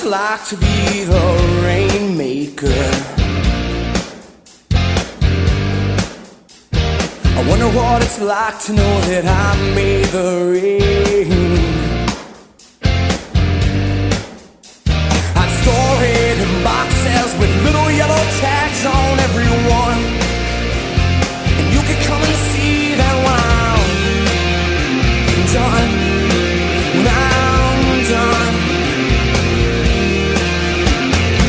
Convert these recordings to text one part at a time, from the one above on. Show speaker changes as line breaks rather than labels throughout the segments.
like to be the rainmaker. I wonder what it's like to know that I made the rain. I'd store it in boxes with little yellow tags on every one, and you could come and see that when I'm done, when I'm done.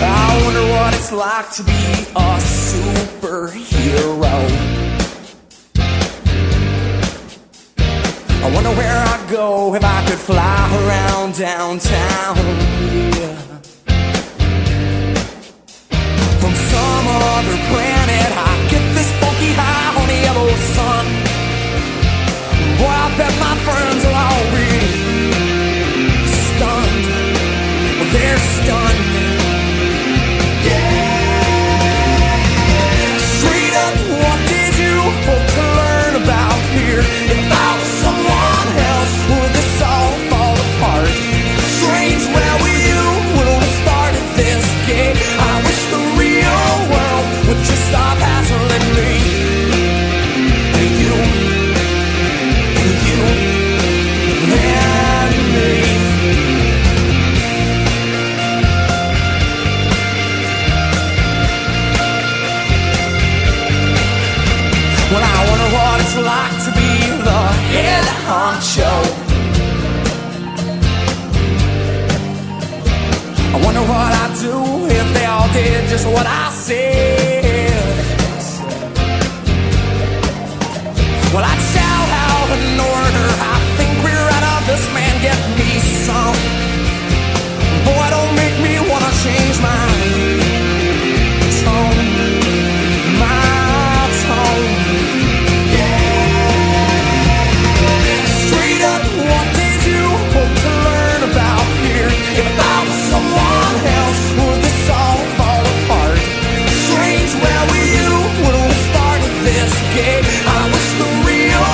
I wonder what it's like to be a superhero. I wonder where I'd go if I could fly around downtown, yeah. From some other planet I'd get this funky high on the yellow sun. Boy, I bet my friends will all be stunned. Well, they're stunned. Yeah. Straight up, what did you hope to learn about here? If I was someone else, would this all fall apart? Strange, where were you when we started this game? I wish the real world would just stop hassling me. You and me. Well, I wonder what it's like to be the head honcho. I wonder what I'd do if they all did just what I said. Well, I'd shout out an order. I think we're out of this, man, get me some. Boy, don't make me wanna change my tone. My tone. Straight up, what did you hope to learn about here? If I was someone else, would this all fall apart? Strange, where were you when we started this game? I wish the real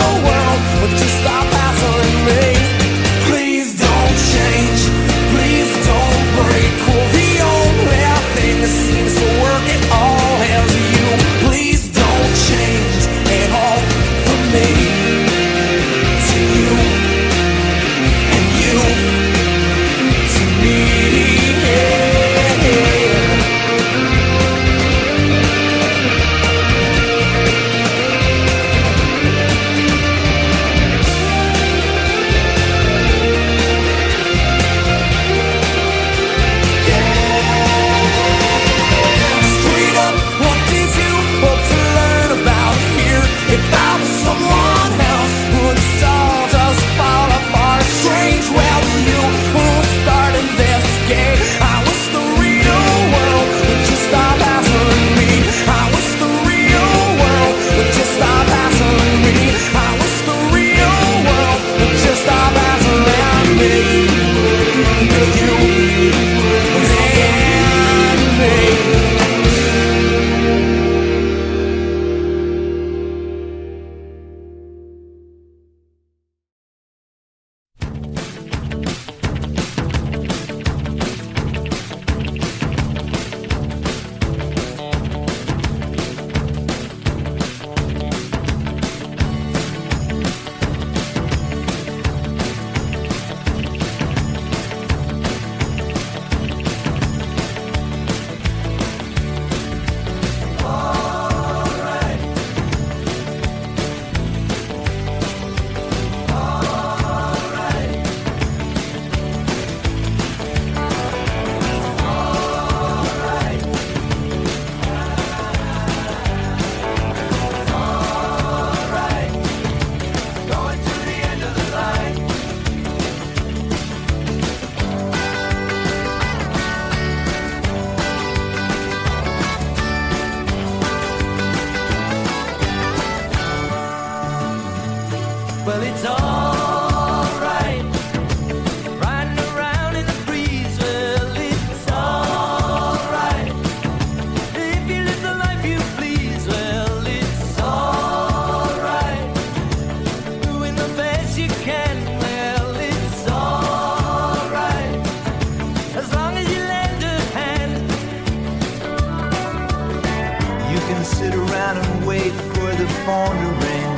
phone to ring,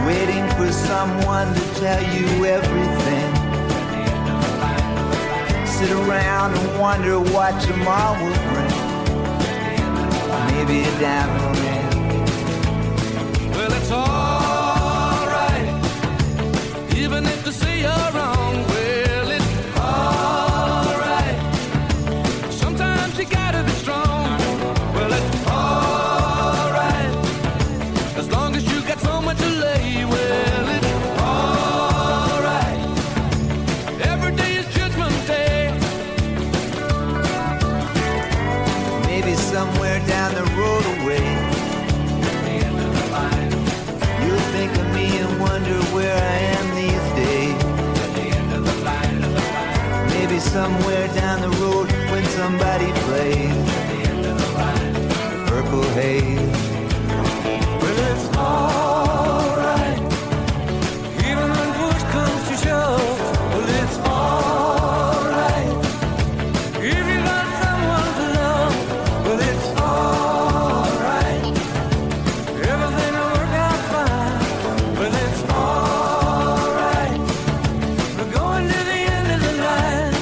waiting for someone to tell you everything. Sit around and wonder what tomorrow will bring. Maybe a diamond ring.
Well, it's alright, even if they say you're wrong. Well, it's alright, sometimes you gotta be strong. Well, it's alright, as long as you got somewhere to lay. Well, it's alright, every day is Judgment Day.
Maybe somewhere down the road away, you'll think of me and wonder where I am these days. Maybe somewhere down the road when somebody plays Purple Haze.
Well, it's alright, even when push comes to shove. Well, it's alright, if you got someone to love. Well, it's alright, everything will work out fine. Well, it's alright, we're going to the end of the line.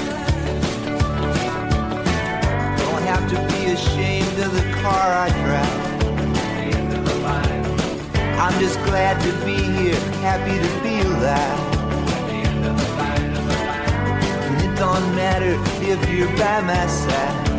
Don't have to be ashamed of the car I drive. I'm just glad to be here, happy to be alive. And it don't matter if you're by my side.